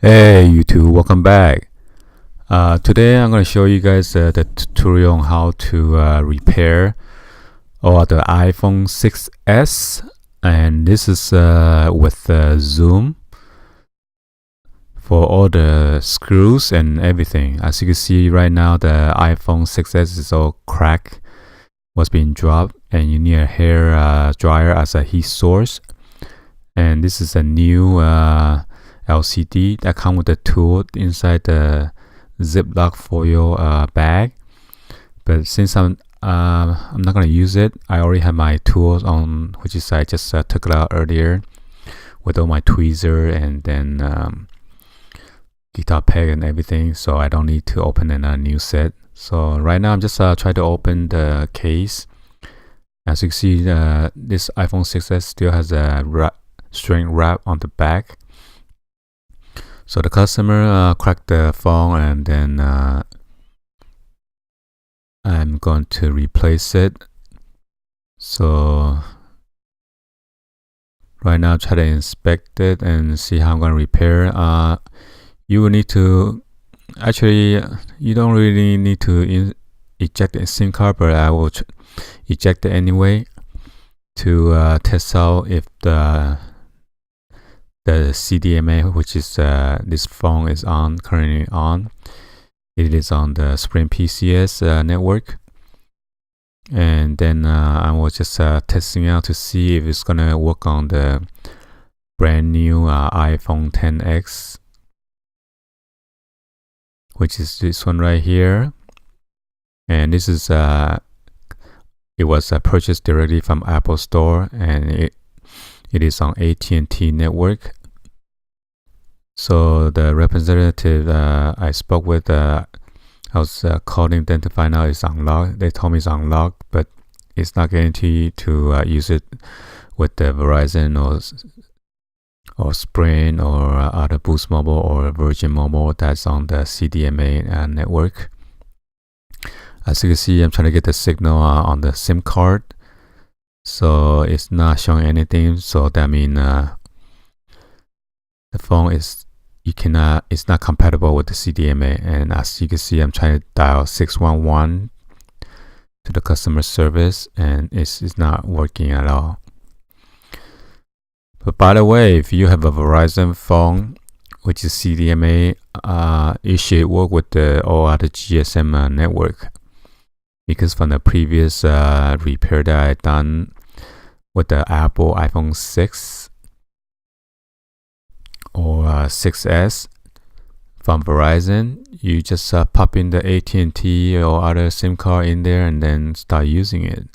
Hey YouTube, welcome back. Today I'm going to show you guys the tutorial on how to repair the iPhone 6s, and this is with Zoom for all the screws and everything. As you can see right now, the iPhone 6s is all cracked, was being dropped, and you need a hair dryer as a heat source. And this is a new LCD that comes with a tool inside the Ziploc foil bag. But since I'm not gonna use it, I already have my tools on, which is I just took it out earlier with all my tweezer and then guitar peg and everything, so I don't need to open a new set. So right now I'm just trying to open the case. As you can see, this iPhone 6s still has a string wrap on the back. So the customer cracked the phone, and then I'm going to replace it. So right now try to inspect it and see how I'm going to repair. You will need to, actually you don't really need to eject the SIM card, but I will eject it anyway to test out if the CDMA, which is this phone is currently on. It is on the Sprint PCS network, and then I was just testing out to see if it's gonna work on the brand new iPhone XS, which is this one right here. And this is it was purchased directly from Apple Store, and it is on AT&T network. So the representative I spoke with, I was calling them to find out it's unlocked. They told me it's unlocked, but it's not guaranteed to use it with the Verizon or Sprint or other Boost Mobile or Virgin Mobile that's on the CDMA network. As you can see, I'm trying to get the signal on the SIM card. So it's not showing anything, so that means the phone is it's not compatible with the CDMA. And as you can see, I'm trying to dial 611 to the customer service, and it's not working at all. But by the way, if you have a Verizon phone which is CDMA, it should work with the all other GSM network, because from the previous repair that I done with the Apple iPhone 6 or 6s from Verizon, you just pop in the AT&T or other SIM card in there and then start using it.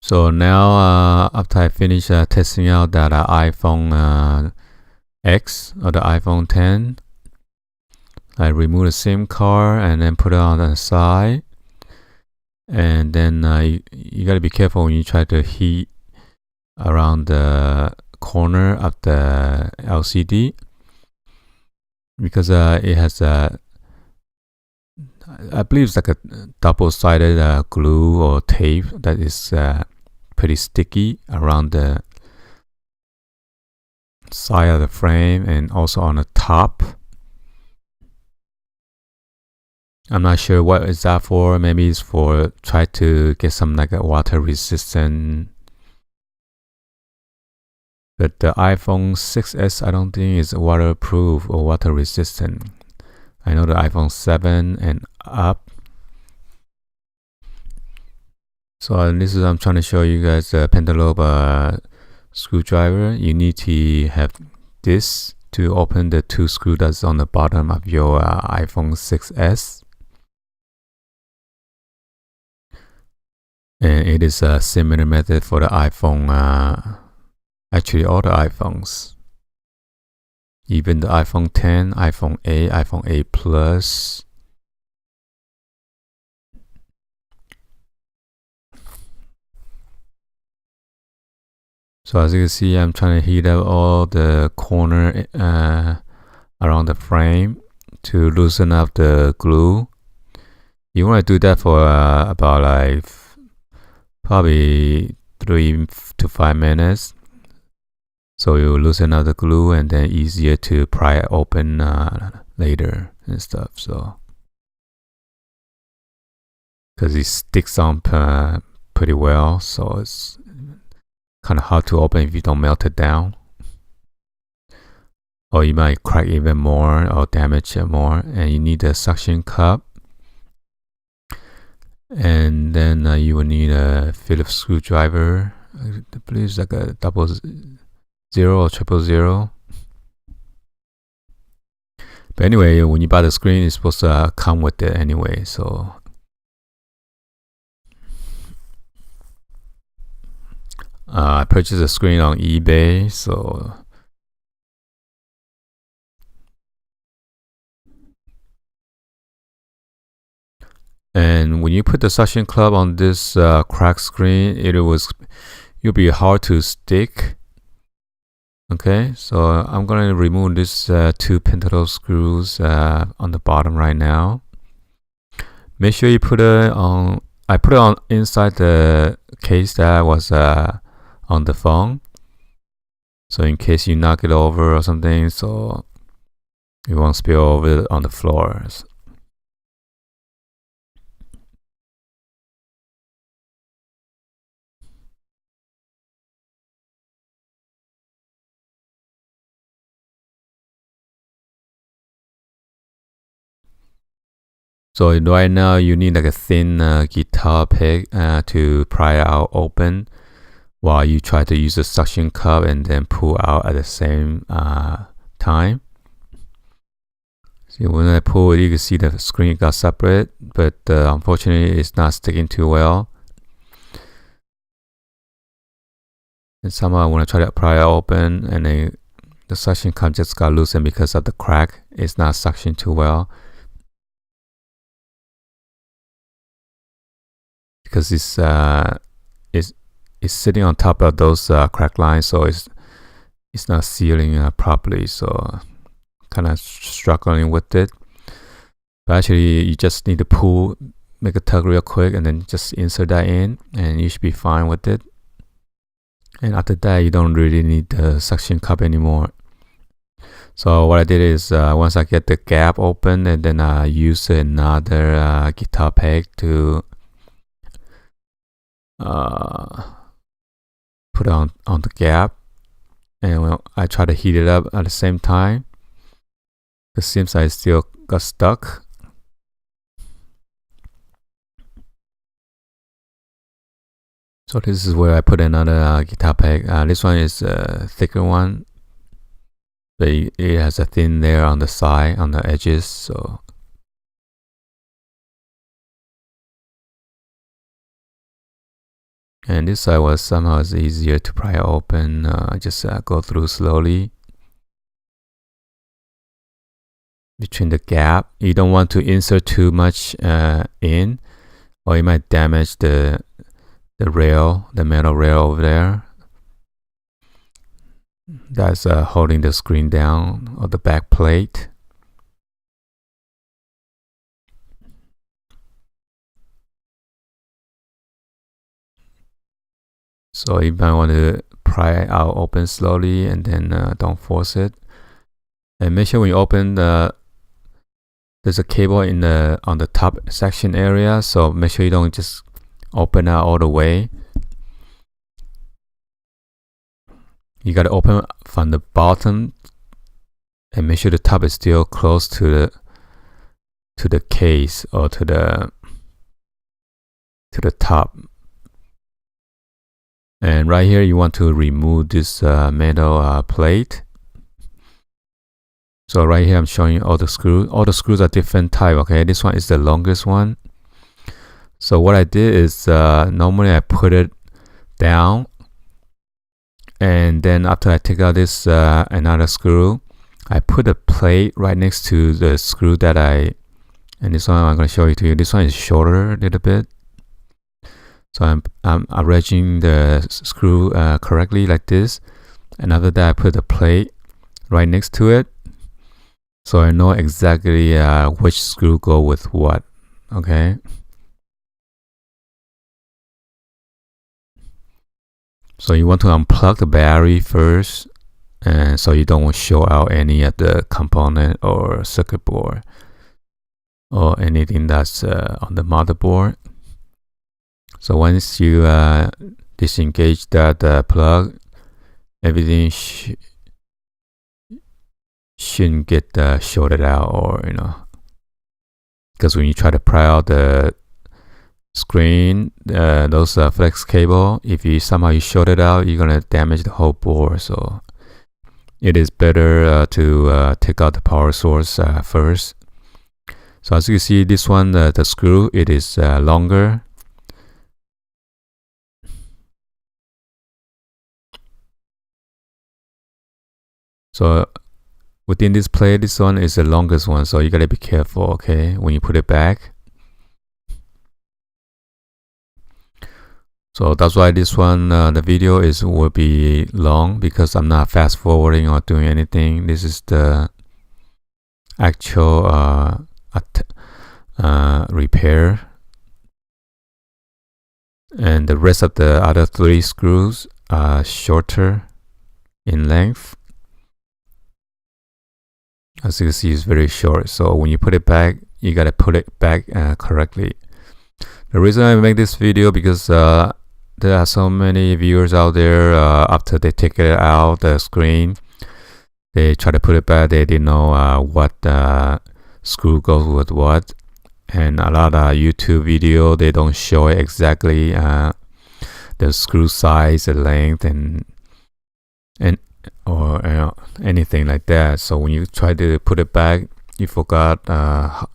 So now after I finish testing out that iPhone X or the iPhone 10, I remove the SIM card and then put it on the side. And then you gotta be careful when you try to heat around the corner of the LCD, because it has I believe it's like a double-sided glue or tape that is pretty sticky around the side of the frame and also on the top. I'm not sure what is that for. Maybe it's for try to get some like a water resistant. But the iPhone 6s I don't think is waterproof or water resistant. I know the iPhone 7 and up. So this is I'm trying to show you guys the pentalobe screwdriver. You need to have this to open the two screws that's on the bottom of your iPhone 6s. And it is a similar method for the iPhone, actually all the iPhones. Even the iPhone 10, iPhone 8, iPhone 8 Plus. So as you can see, I'm trying to heat up all the corner around the frame to loosen up the glue. You want to do that for about like probably 3 to 5 minutes. So you loosen up the glue and then easier to pry it open later and stuff. So because it sticks on pretty well, so it's kind of hard to open if you don't melt it down. Or you might crack even more or damage it more, and you need a suction cup. And then you will need a Phillips screwdriver. I believe it's like a 00 or 000. But anyway, when you buy the screen, it's supposed to come with it anyway. So I purchased a screen on eBay. So and when you put the suction club on this cracked screen, you'll be hard to stick. Okay, so I'm gonna remove this 2 pentadole screws on the bottom right now. Make sure you put it on. I put it on inside the case that was on the phone. So in case you knock it over or something, so it won't spill over on the floors. So right now you need like a thin guitar pick to pry it out open while you try to use the suction cup and then pull out at the same time. See, when I pull it, you can see the screen got separate, but unfortunately it's not sticking too well. And somehow when I try to pry it open, and then the suction cup just got loosened because of the crack. It's not suctioning too well. Because it's sitting on top of those crack lines, so it's not sealing properly. So kind of struggling with it. But actually, you just need to make a tug real quick, and then just insert that in, and you should be fine with it. And after that, you don't really need the suction cup anymore. So what I did is once I get the gap open, and then I use another guitar peg to put it on the gap, and I try to heat it up at the same time. It seems like it still got stuck. So this is where I put another guitar peg. This one is a thicker one, but it has a thin layer on the side, on the edges. So and this side was somehow easier to pry open. Just go through slowly between the gap. You don't want to insert too much in, or you might damage the rail, the metal rail over there. That's holding the screen down, or the back plate. So you might want to pry it out open slowly, and then don't force it. And make sure when you open there's a cable on the top section area, so make sure you don't just open out all the way. You got to open from the bottom and make sure the top is still close to the case, or to the top. And right here you want to remove this metal plate. So right here I'm showing you all the screws. All the screws are different type. Okay, this one is the longest one. So what I did is normally I put it down, and then after I take out this another screw, I put a plate right next to the screw and this one I'm going to show it to you. This one is shorter a little bit. So I'm arranging the screw correctly like this, and after that I put the plate right next to it, so I know exactly which screw go with what. Okay. So you want to unplug the battery first, and so you don't show out any of the component or circuit board or anything that's on the motherboard. So once you disengage that plug, everything shouldn't get shorted out, or because when you try to pry out the screen, those flex cable, if you somehow short it out, you're gonna damage the whole board. So it is better to take out the power source first. So as you can see, this one, the screw, it is longer. So within this plate, this one is the longest one, so you gotta be careful, okay, when you put it back. So that's why this one, the video will be long, because I'm not fast forwarding or doing anything. This is the actual repair, and the rest of the other 3 screws are shorter in length. As you can see, it's very short, so when you put it back, you gotta put it back correctly. The reason I make this video, because there are so many viewers out there, after they take it out the screen, they try to put it back, they didn't know what screw goes with what, and a lot of YouTube video, they don't show it exactly, the screw size, the length, and or anything like that. So when you try to put it back, you forgot how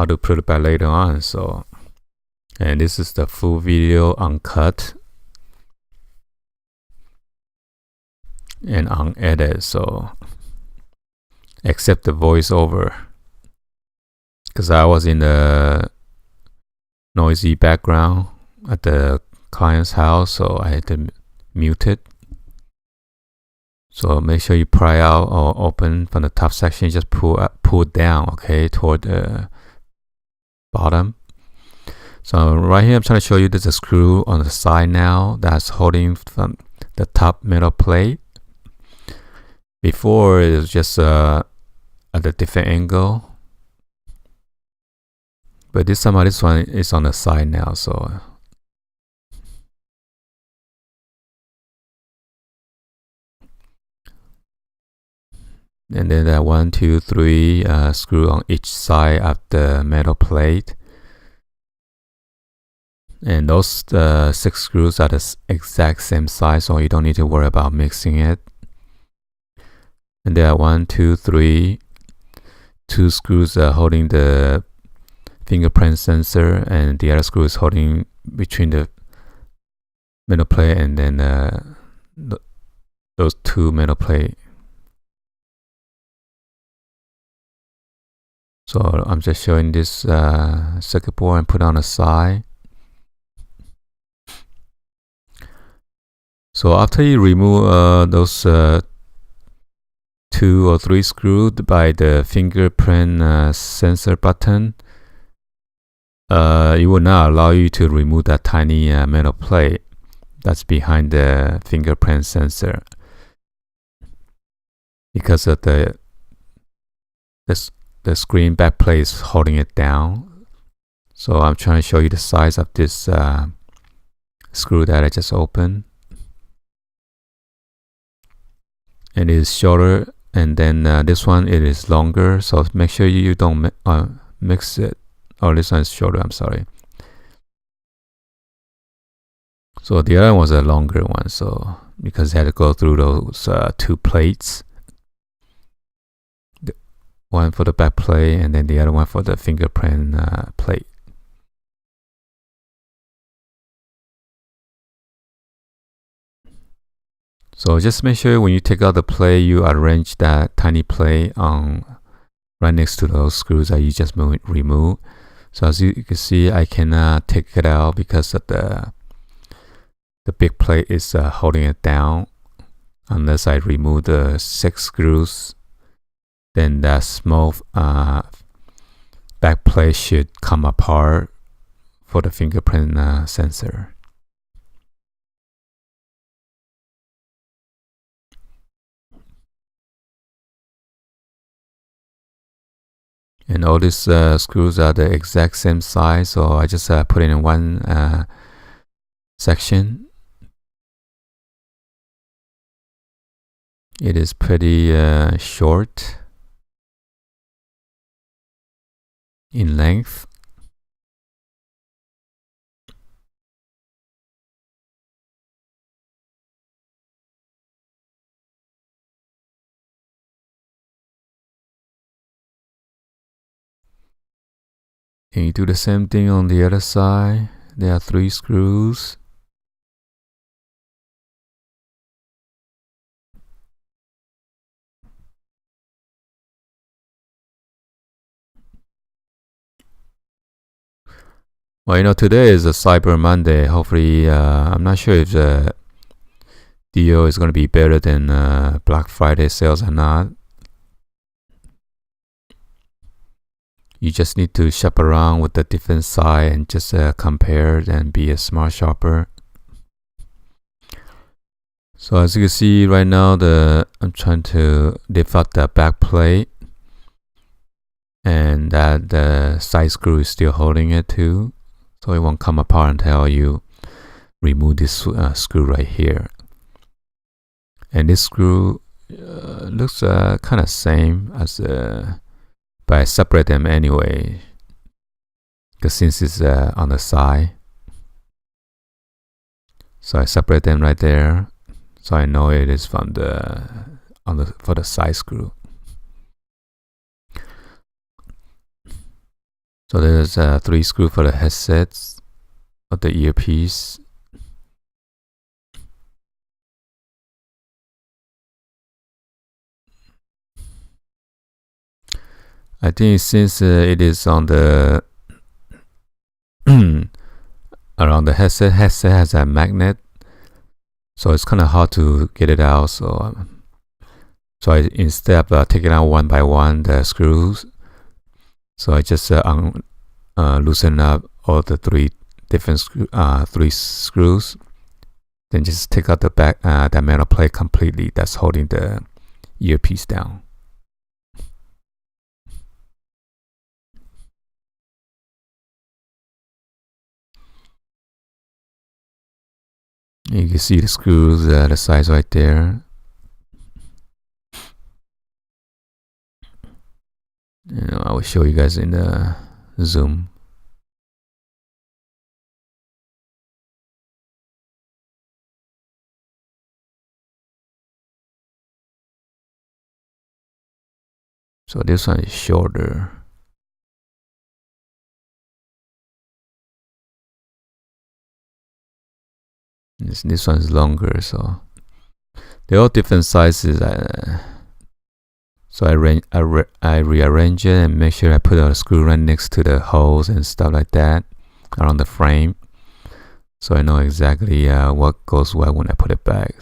to put it back later on. So, and this is the full video uncut and unedited, so except the voiceover, because I was in the noisy background at the client's house, so I had to mute it. So make sure you pry out or open from the top section, just pull it down, okay, toward the bottom. So right here, I'm trying to show you there's a screw on the side now that's holding from the top metal plate. Before, it was just at a different angle, but this one is on the side now. So and then that 1, 2, 3 screw on each side of the metal plate, and those 6 screws are the exact same size, so you don't need to worry about mixing it. And there are 1, 2, 3 2 screws holding the fingerprint sensor, and the other screw is holding between the metal plate and then those 2 metal plate. So I'm just showing this circuit board and put on the side. So after you remove those 2 or 3 screws by the fingerprint sensor button, it will not allow you to remove that tiny metal plate that's behind the fingerprint sensor, because of the screen back plate is holding it down. So I'm trying to show you the size of this screw that I just opened. It is shorter, and then this one, it is longer, so make sure you don't mix it. Oh, this one is shorter, I'm sorry. So the other one was a longer one, so because it had to go through those 2 plates, one for the back plate and then the other one for the fingerprint plate. So just make sure when you take out the plate, you arrange that tiny plate on right next to those screws that you just remove. So as you can see, I cannot take it out because of the big plate is holding it down. Unless I remove the 6 screws, then that small back plate should come apart for the fingerprint sensor. And all these screws are the exact same size, so I just put it in one section. It is pretty short in length. And you do the same thing on the other side. There are 3 screws. Well, today is a Cyber Monday. Hopefully, I'm not sure if the deal is going to be better than Black Friday sales or not. You just need to shop around with the different side and just compare and be a smart shopper. So as you can see right now, I'm trying to lift up the back plate, and that the side screw is still holding it too, so it won't come apart until you remove this screw right here. And this screw looks kind of same as but I separate them anyway, because since it's on the side, so I separate them right there, so I know it is from for the side screw. So there's 3 screws for the headsets of the earpiece. I think since it is on the around the headset has a magnet, so it's kind of hard to get it out. So instead of taking out one by one the screws, so I just loosen up all the 3 different 3 screws, then just take out the back that metal plate completely that's holding the earpiece down. You can see the screws, the size right there. I will show you guys in the zoom. So this one is shorter. This one is longer, so they're all different sizes. So I rearrange it and make sure I put a screw right next to the holes and stuff like that around the frame, so I know exactly what goes where when I put it back.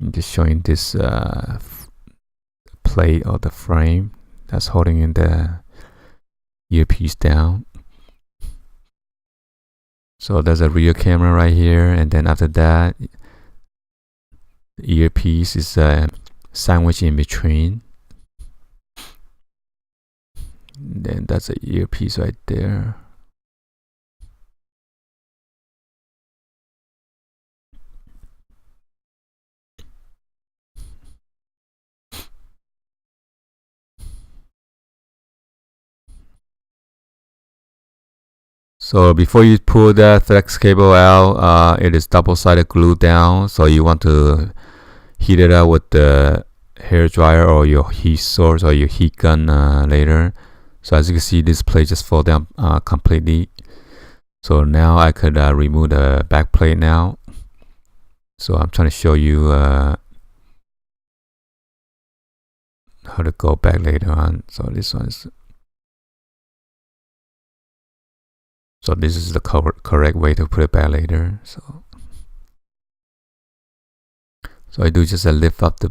I'm just showing this plate of the frame that's holding in the earpiece down. So there's a rear camera right here, and then after that, the earpiece is sandwiched in between. And then that's an earpiece right there. So before you pull that flex cable out, it is double-sided glue down. So you want to heat it up with the hair dryer or your heat source or your heat gun later. So as you can see, this plate just fall down completely. So now I could remove the back plate now. So I'm trying to show you how to go back later on. So this is the correct way to put it back later. So I do just lift up the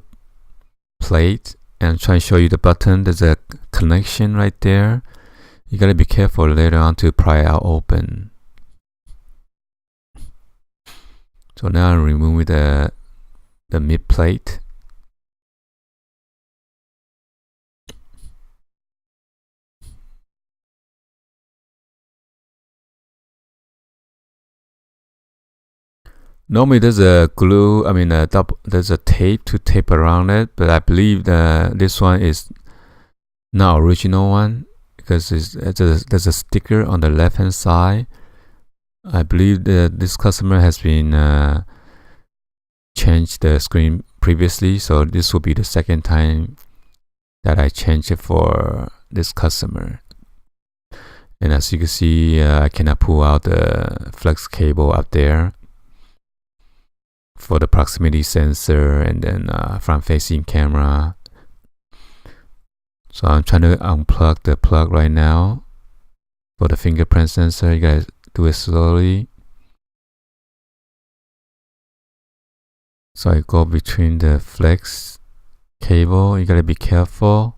plate and try to show you the button. There's a connection right there. You gotta be careful later on to pry it out open. So now I'm removing the mid plate. Normally there's a glue, there's a tape to tape around it, but I believe this one is not original one because there's a sticker on the left hand side. I believe that this customer has been changed the screen previously, so this will be the second time that I change it for this customer. And as you can see, I cannot pull out the flex cable up there for the proximity sensor and then front facing camera. So I'm trying to unplug the plug right now for the fingerprint sensor. You guys do it slowly. So I go between the flex cable. You gotta be careful.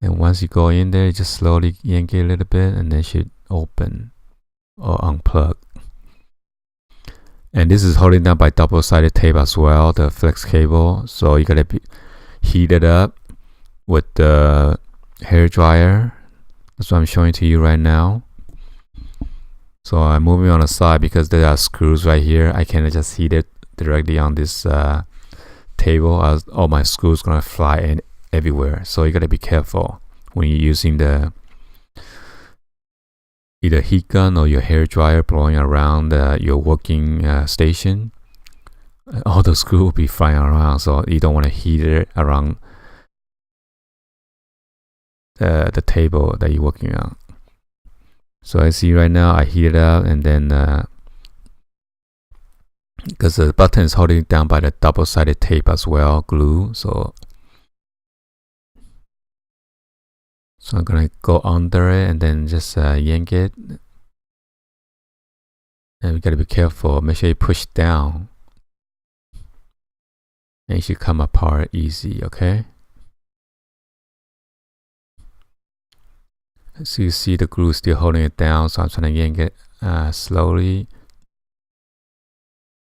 And once you go in there, you just slowly yank it a little bit and then it should open or unplug. And this is holding down by double-sided tape as well, the flex cable. So you gotta heat it up with the hair dryer. That's what I'm showing to you right now. So I'm moving on the side because there are screws right here. I cannot just heat it directly on this table, as all my screws gonna fly in everywhere. So you gotta be careful when you're using the either heat gun or your hair dryer blowing around your working station. All the screws will be flying around, so you don't want to heat it around the table that you're working on. So I see right now I heat it up, and then because the button is holding it down by the double-sided tape as well, glue. So I'm gonna go under it and then just yank it. And we gotta be careful. Make sure you push down, and it should come apart easy. Okay. So you see the glue still holding it down. So I'm trying to yank it slowly.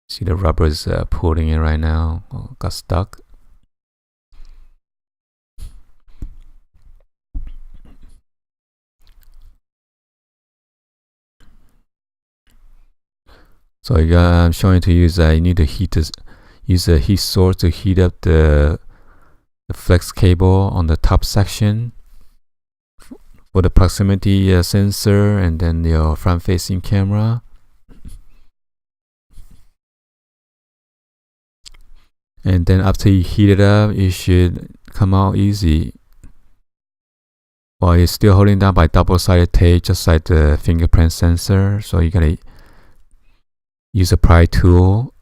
See the rubber is pulling it right now. Oh, got stuck. So I'm showing to you is you need to use a heat source to heat up the flex cable on the top section for the proximity sensor and then your front facing camera. And then after you heat it up, it should come out easy. While it's still holding down by double-sided tape, just like the fingerprint sensor. So you gotta use a pry tool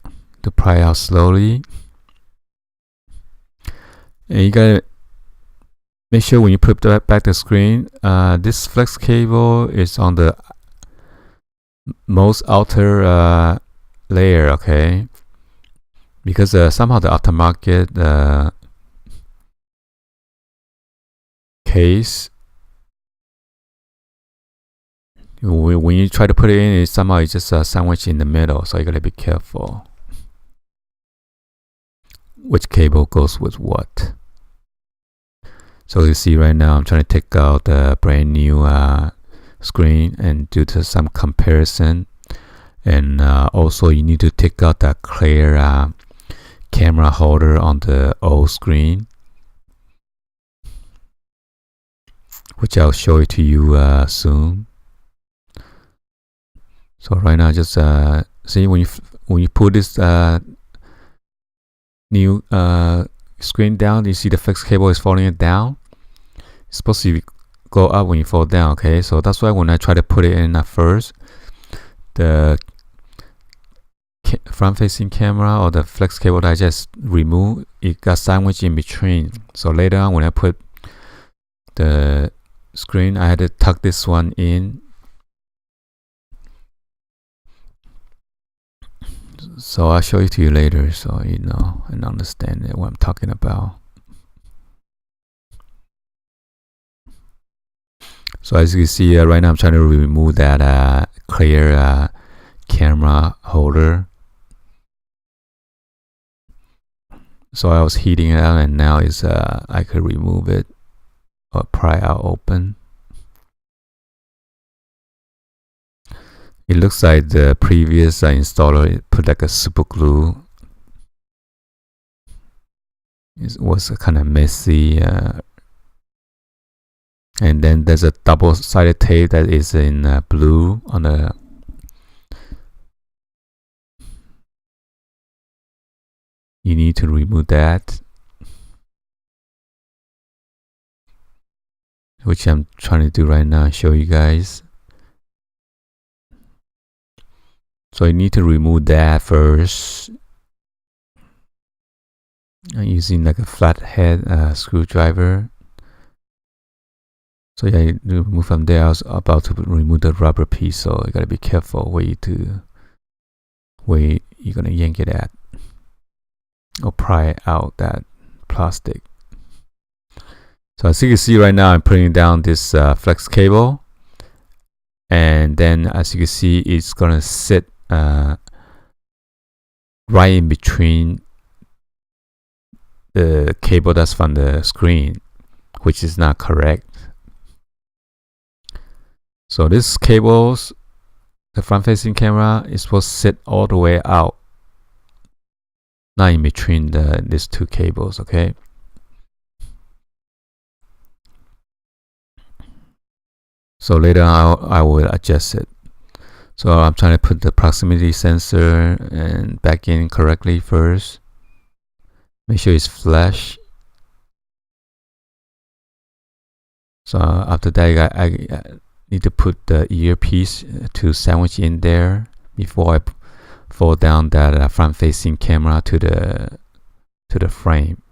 to pry out slowly. And you gotta make sure when you put back the screen, this flex cable is on the most outer layer, okay? Because somehow the aftermarket case, when you try to put it in, somehow it's just sandwiched in the middle. So you gotta be careful which cable goes with what. So you see right now I'm trying to take out the brand new screen and do some comparison. And also you need to take out that clear camera holder on the old screen, which I'll show it to you soon. So right now, just see when you put this new screen down, you see the flex cable is falling down. It's supposed to go up when you fall down. Okay, so that's why when I try to put it in at first, the front-facing camera or the flex cable that I just removed, it got sandwiched in between. So later on, when I put the screen, I had to tuck this one in. So I'll show it to you later, so you know and understand what I'm talking about. So as you can see, right now I'm trying to remove that clear camera holder. So I was heating it out, and now is I could remove it or pry out open. It looks like the previous installer put like a super glue. It was kind of messy. And then there's a double-sided tape that is in blue on the you need to remove that, which I'm trying to do right now and show you guys. So you need to remove that first. I'm using like a flathead screwdriver. So yeah, you remove from there. I was about to remove the rubber piece, so you gotta be careful where you're gonna yank it at or pry out that plastic. So as you can see right now, I'm putting down this flex cable, and then as you can see, it's gonna sit right in between the cable that's from the screen, which is not correct. So this cables, the front-facing camera is supposed to sit all the way out, not in between these two cables, okay? So later I will adjust it. So I'm trying to put the proximity sensor and back in correctly first. Make sure it's flush. So after that, I need to put the earpiece to sandwich in there before I fold down that front-facing camera to the frame.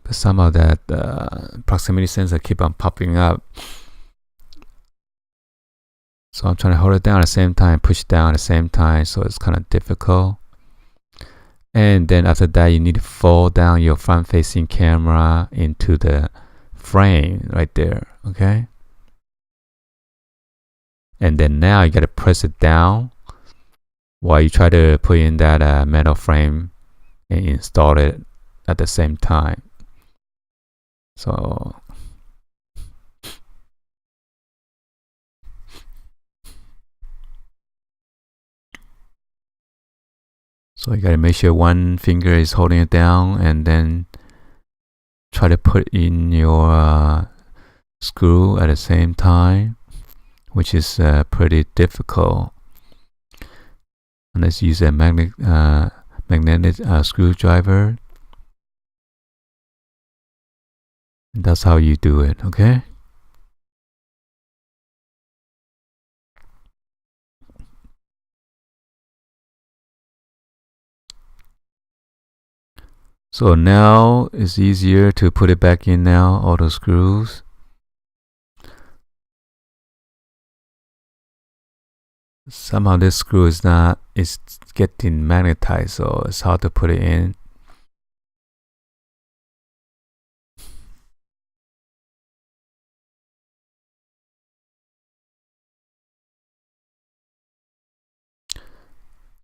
But somehow that proximity sensor keep on popping up. So I'm trying to hold it down at the same time, push down at the same time, so it's kind of difficult. And then after that, you need to fold down your front-facing camera into the frame right there, okay? And then now you gotta press it down while you try to put in that metal frame and install it at the same time. So you gotta make sure one finger is holding it down, and then try to put in your screw at the same time, which is pretty difficult. And let's use a magnetic screwdriver. And that's how you do it, okay? So now it's easier to put it back in now, all those screws. Somehow this screw is getting magnetized, so it's hard to put it in.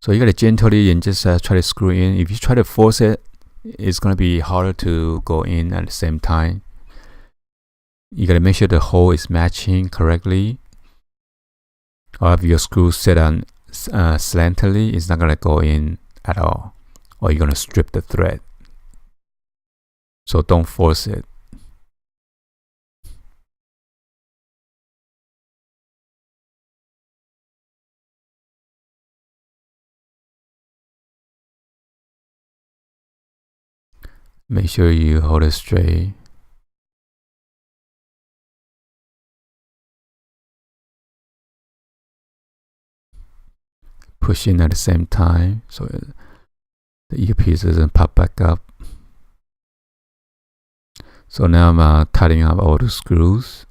So you gotta gently and just try to screw in. If you try to force it, it's gonna be harder to go in at the same time. You gotta make sure the hole is matching correctly. Or if your screw set on slantily, it's not gonna go in at all, or you're gonna strip the thread. So don't force it. Make sure you hold it straight. Push in at the same time so the earpiece doesn't pop back up. So now I'm tightening up all the screws.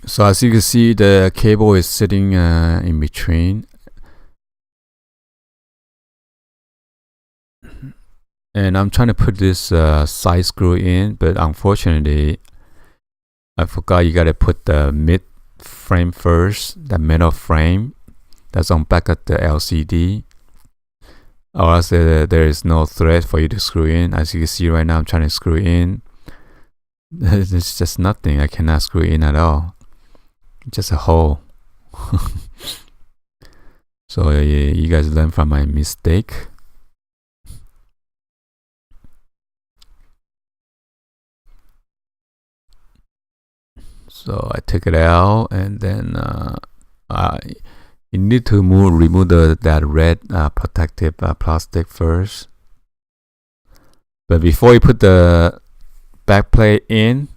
So as you can see, the cable is sitting in between. And I'm trying to put this side screw in, but unfortunately, I forgot you gotta put the mid frame first, the metal frame. that's on back of the LCD, or else there is no thread for you to screw in. As you can see right now, I'm trying to screw in. There's just nothing. I cannot screw in at all. Just a hole. So you guys learn from my mistake. So I take it out, and then you need to remove that red protective plastic first. But before you put the back plate in,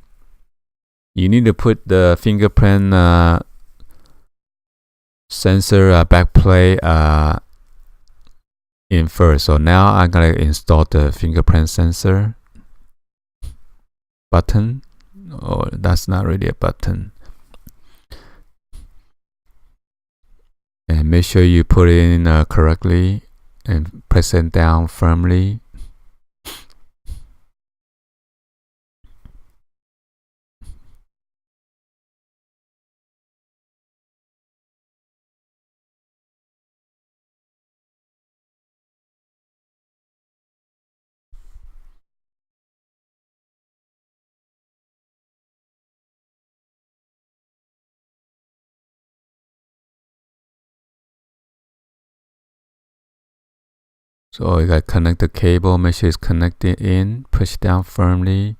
you need to put the fingerprint sensor back plate in first. So now I'm gonna install the fingerprint sensor button. Oh, that's not really a button. And make sure you put it in correctly and press it down firmly. So you gotta connect the cable, make sure it's connected in, push down firmly,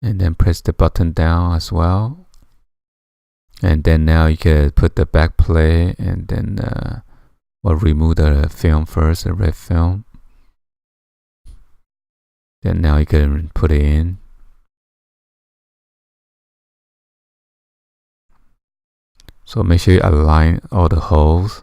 and then press the button down as well. And then now you can put the back plate, and then remove the film first, the red film. Then now you can put it in. So make sure you align all the holes.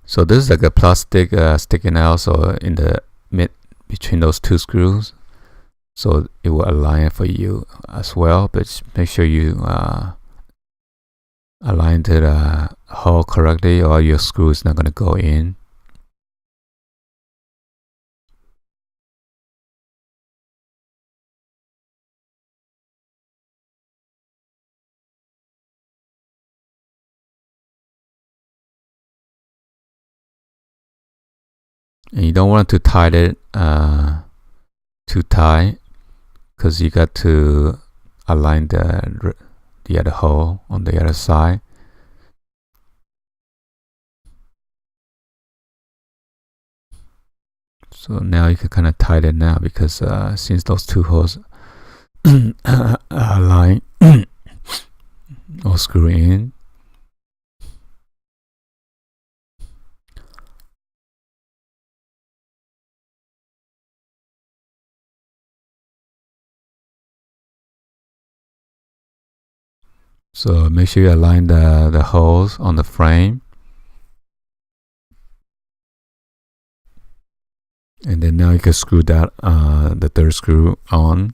So this is like a plastic sticking out, so in the mid between those two screws, so it will align for you as well. But make sure you align to the hole correctly, or your screw is not going to go in. And you don't want to tighten it too tight, because you got to align the other hole on the other side. So now you can kind of tighten it now, because since those two holes are aligned or screw in. So make sure you align the holes on the frame. And then now you can screw that the third screw on.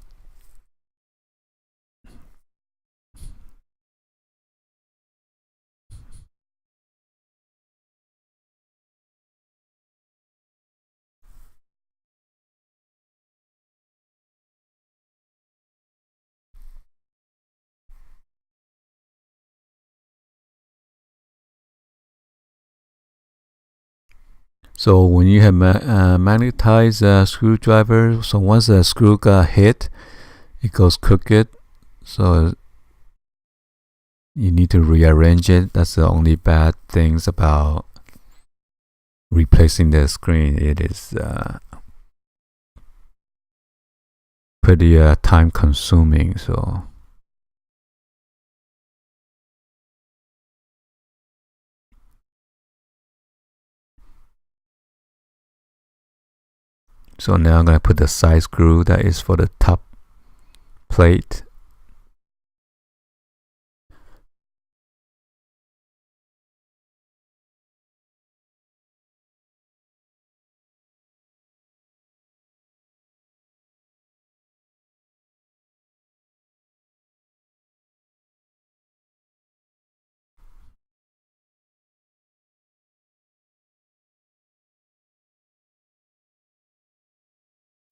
So when you have magnetized screwdriver, so once the screw got hit, it goes crooked. So you need to rearrange it. That's the only bad things about replacing the screen. It is pretty time consuming. So now I'm going to put the side screw that is for the top plate.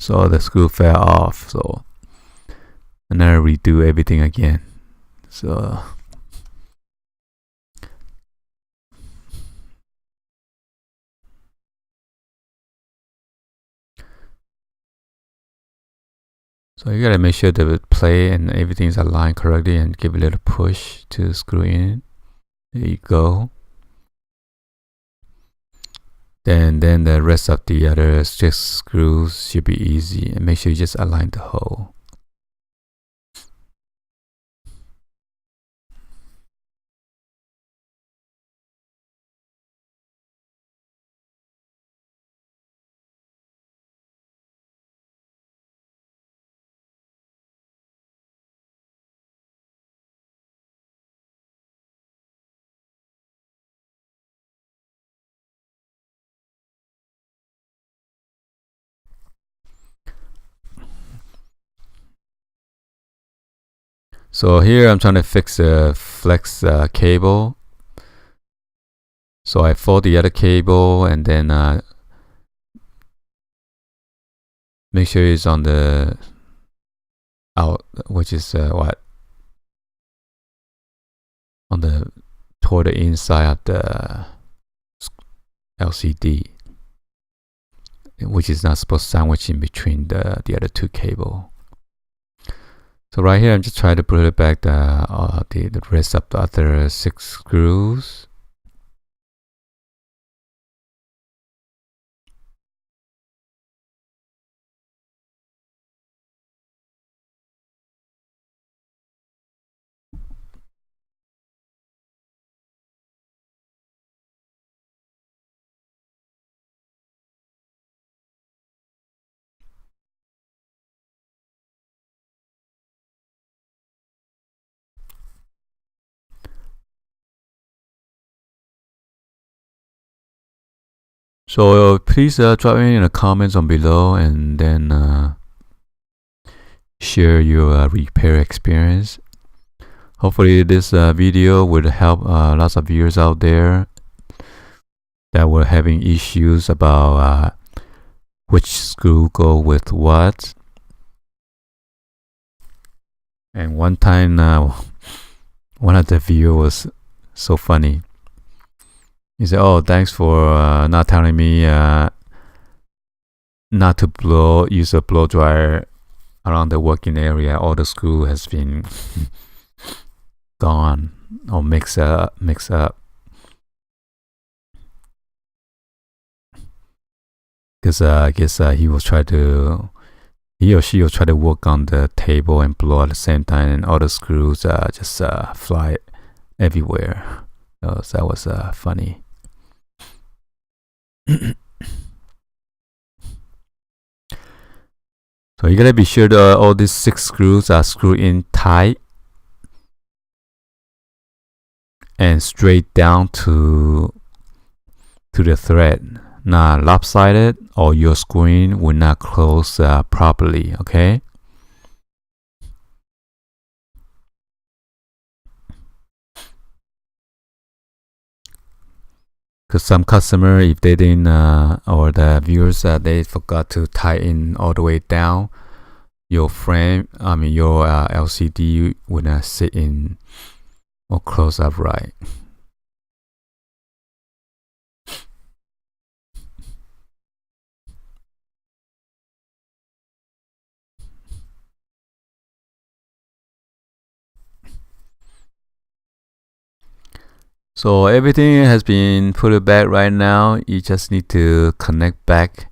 So the screw fell off. So and then I redo everything again. So you gotta make sure the plate and everything's aligned correctly and give a little push to screw in. There you go. Then the rest of the other 6 screws should be easy, and make sure you just align the hole. So here I'm trying to fix the flex cable. So I fold the other cable and then make sure it's on the out, which is what, on the toward the inside of the LCD, which is not supposed to sandwich in between the other 2 cable. So right here I'm just trying to put it back the rest of the other 6 screws. So please drop in the comments on below and then share your repair experience. Hopefully this video would help lots of viewers out there that were having issues about which screw go with what. And one time one of the viewers was so funny. He said, "Oh, thanks for not telling me not to use a blow dryer around the working area. All the screw has been gone or mixed up." Because I guess he or she will try to work on the table and blow at the same time, and all the screws just fly everywhere. So that was funny. So you gotta be sure that all these 6 screws are screwed in tight and straight down to the thread, not lopsided, or your screen will not close properly. Okay. Because some customer, if they didn't, or the viewers, they forgot to tie in all the way down, your frame, your LCD would not sit in or close up right. So everything has been put back right now. You just need to connect back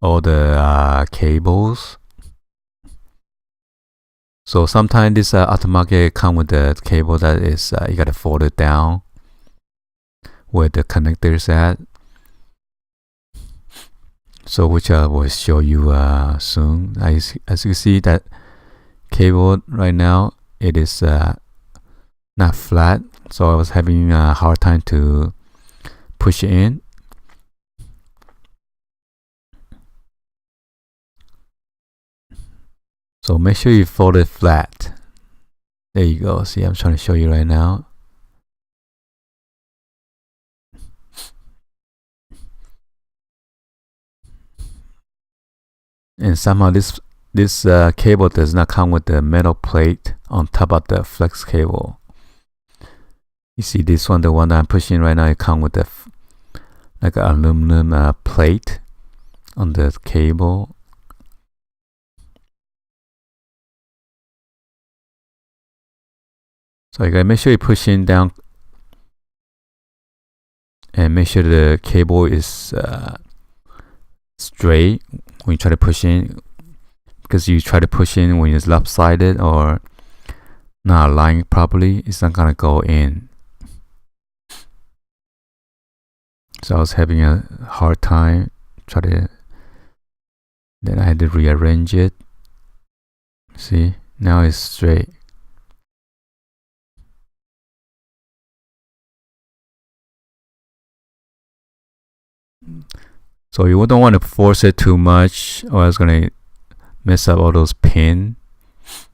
all the cables. So sometimes this aftermarket come with the cable that is you gotta fold it down where the connector is at. So which I will show you soon. As you see, that cable right now, it is not flat, so I was having a hard time to push it in. So make sure you fold it flat. There you go. See, I'm trying to show you right now. And somehow this cable does not come with the metal plate on top of the flex cable. You see this one, the one that I'm pushing right now, it comes with the like an aluminum plate on the cable. So you gotta make sure you push in down and make sure the cable is straight when you try to push in, because you try to push in when it's lopsided or not aligned properly, it's not gonna go in. So I was having a hard time then I had to rearrange it. See, now it's straight. So you don't want to force it too much, or it's gonna mess up all those pins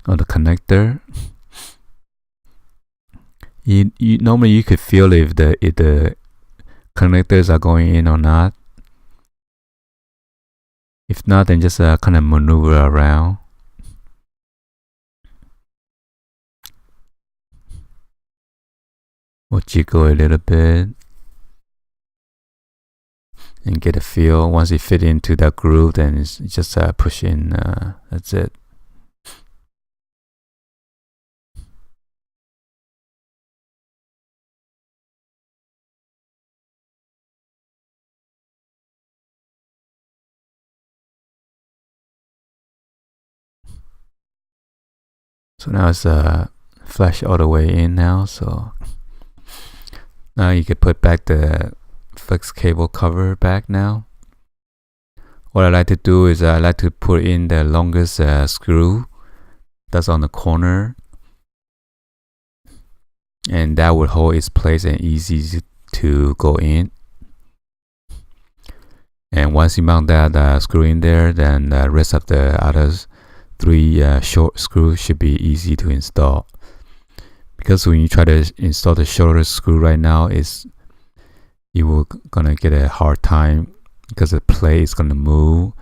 on the connector. You normally you could feel if the connectors are going in or not. If not, then just kind of maneuver around. We'll jiggle a little bit and get a feel. Once it fit into that groove, then it's just push in. That's it. So now it's flash all the way in now. So now you can put back the flex cable cover back now. What I like to do is I like to put in the longest screw that's on the corner, and that would hold its place and easy to go in. And once you mount that screw in there, then the rest of the others 3 short screws should be easy to install. Because when you try to install the shorter screw right now, you will gonna get a hard time because the plate is gonna move,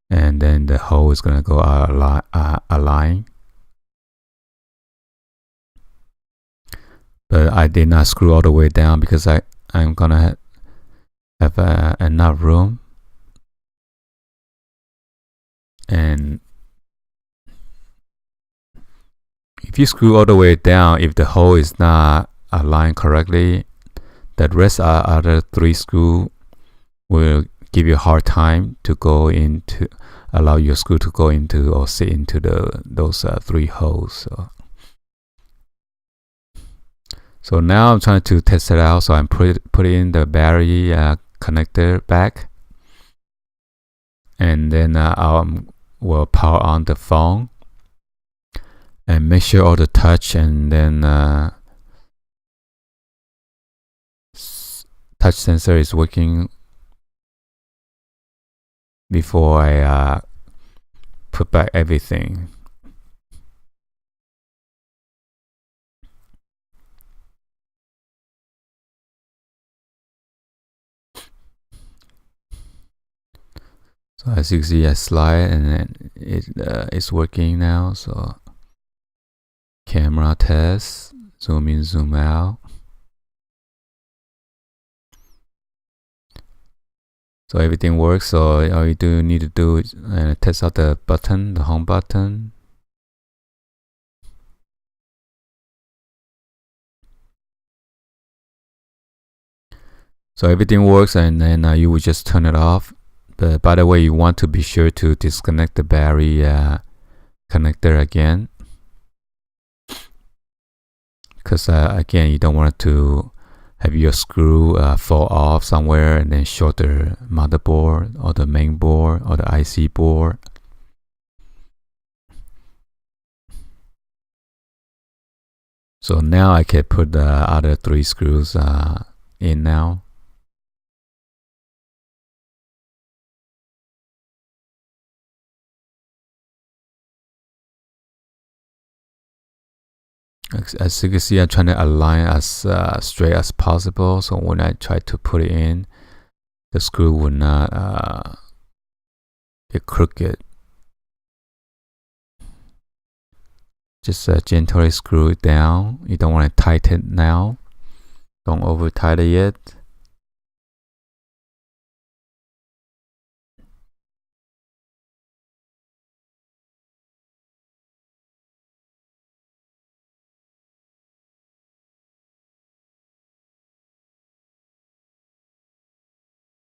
and then the hole is gonna go out of line. But I did not screw all the way down because I'm gonna have enough room. And if you screw all the way down, if the hole is not aligned correctly, the rest of other 3 screws will give you a hard time to go into, allow your screw to go into or sit into those 3 holes. So now I'm trying to test it out. So I'm putting in the battery connector back, and then I will power on the phone and make sure all the touch and then touch sensor is working before I put back everything. So as you can see, I slide and then it's working now. So camera test, zoom in, zoom out. So everything works. So all you need to do is test out the button, the home button. So everything works, and then you will just turn it off. But by the way, you want to be sure to disconnect the battery connector again, because again, you don't want to have your screw fall off somewhere and then short the motherboard or the main board or the IC board. So now I can put the other 3 screws in now. As you can see, I'm trying to align as straight as possible, so when I try to put it in, the screw will not get crooked. just gently screw it down. You don't want to tighten it now. Don't over tighten it.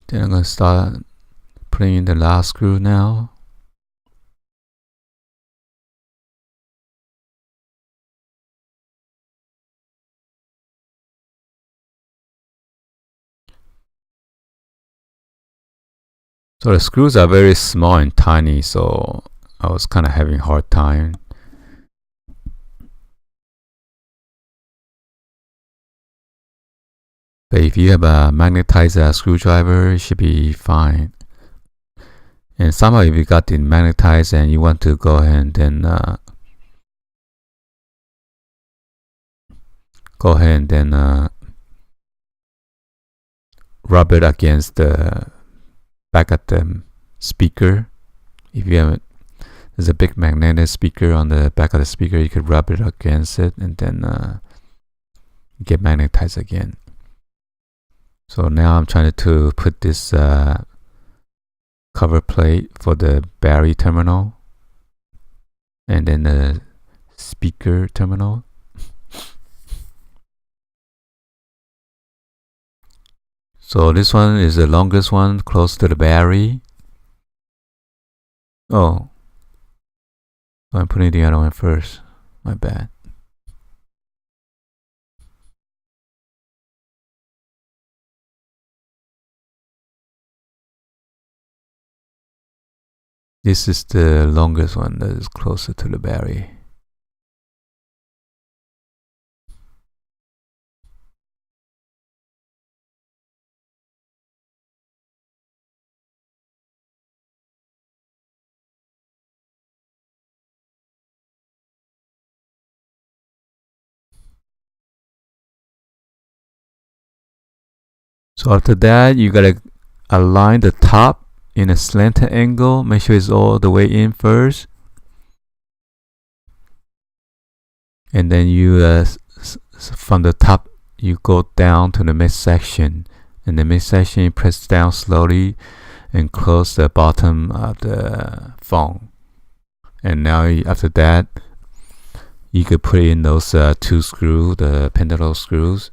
Then I'm going to start putting in the last screw now. So the screws are very small and tiny, so I was kind of having a hard time. But if you have a magnetized screwdriver, it should be fine. And somehow if you got it magnetized and you want to go ahead and then rub it against the back of the speaker. If you have there's a big magnetic speaker on the back of the speaker, you could rub it against it and then get magnetized again. So now I'm trying to put this cover plate for the battery terminal and then the speaker terminal. So this one is the longest one, close to the battery. Oh, I'm putting the other one first. My bad. This is the longest one that is closer to the battery. So after that, you gotta align the top in a slanted angle. Make sure it's all the way in first. And then you, from the top, you go down to the midsection. In the midsection, you press down slowly and close the bottom of the phone. And now after that, you could put in those two screws, the pendulum screws.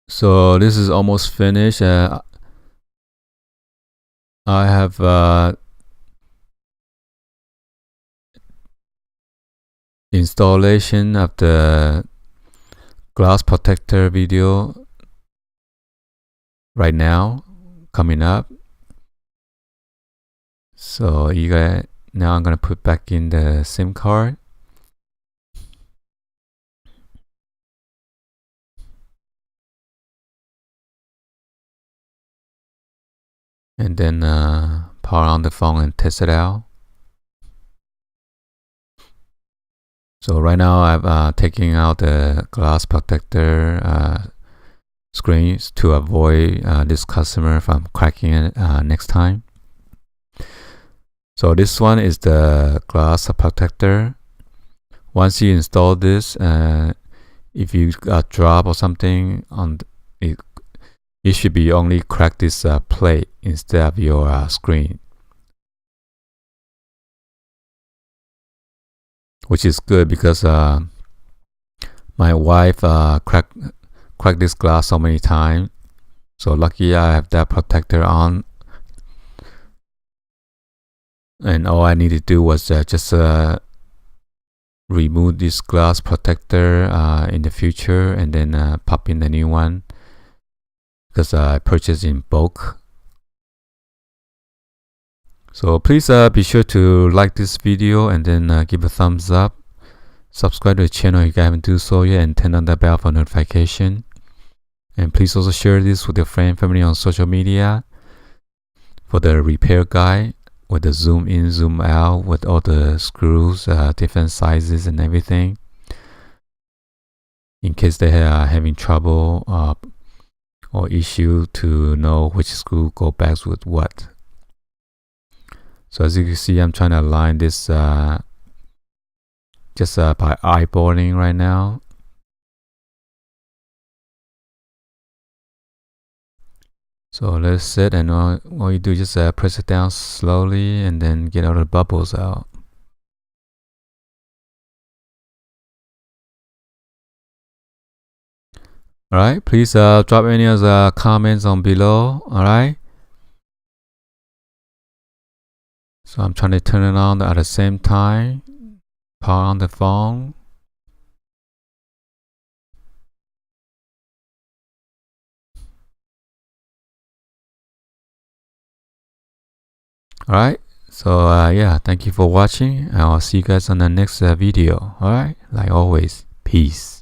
So this is almost finished. I have installation of the glass protector video right now coming up. So now I'm gonna put back in the SIM card. And then power on the phone and test it out. So right now I'm taking out the glass protector screens to avoid this customer from cracking it next time. So this one is the glass protector. Once you install this, if you got drop or something on it, it should be only crack this plate instead of your screen, which is good because my wife cracked this glass so many times. So lucky I have that protector on, and all I need to do was just remove this glass protector in the future and then pop in the new one, because I purchased in bulk. So please be sure to like this video and then give a thumbs up. Subscribe to the channel if you haven't done so yet, and turn on the bell for notification. And please also share this with your friend and family on social media. for the repair guide with the zoom in, zoom out with all the screws, different sizes and everything, in case they are having trouble or issue to know which screw go back with what. So as you can see, I'm trying to align this just by eyeballing right now. So let's set, and all you do is just press it down slowly and then get all the bubbles out. Alright, please drop any of the comments on below. Alright. So I'm trying to turn it on at the same time. Power on the phone. Alright, so yeah, thank you for watching. I'll see you guys on the next video. Alright, like always, peace.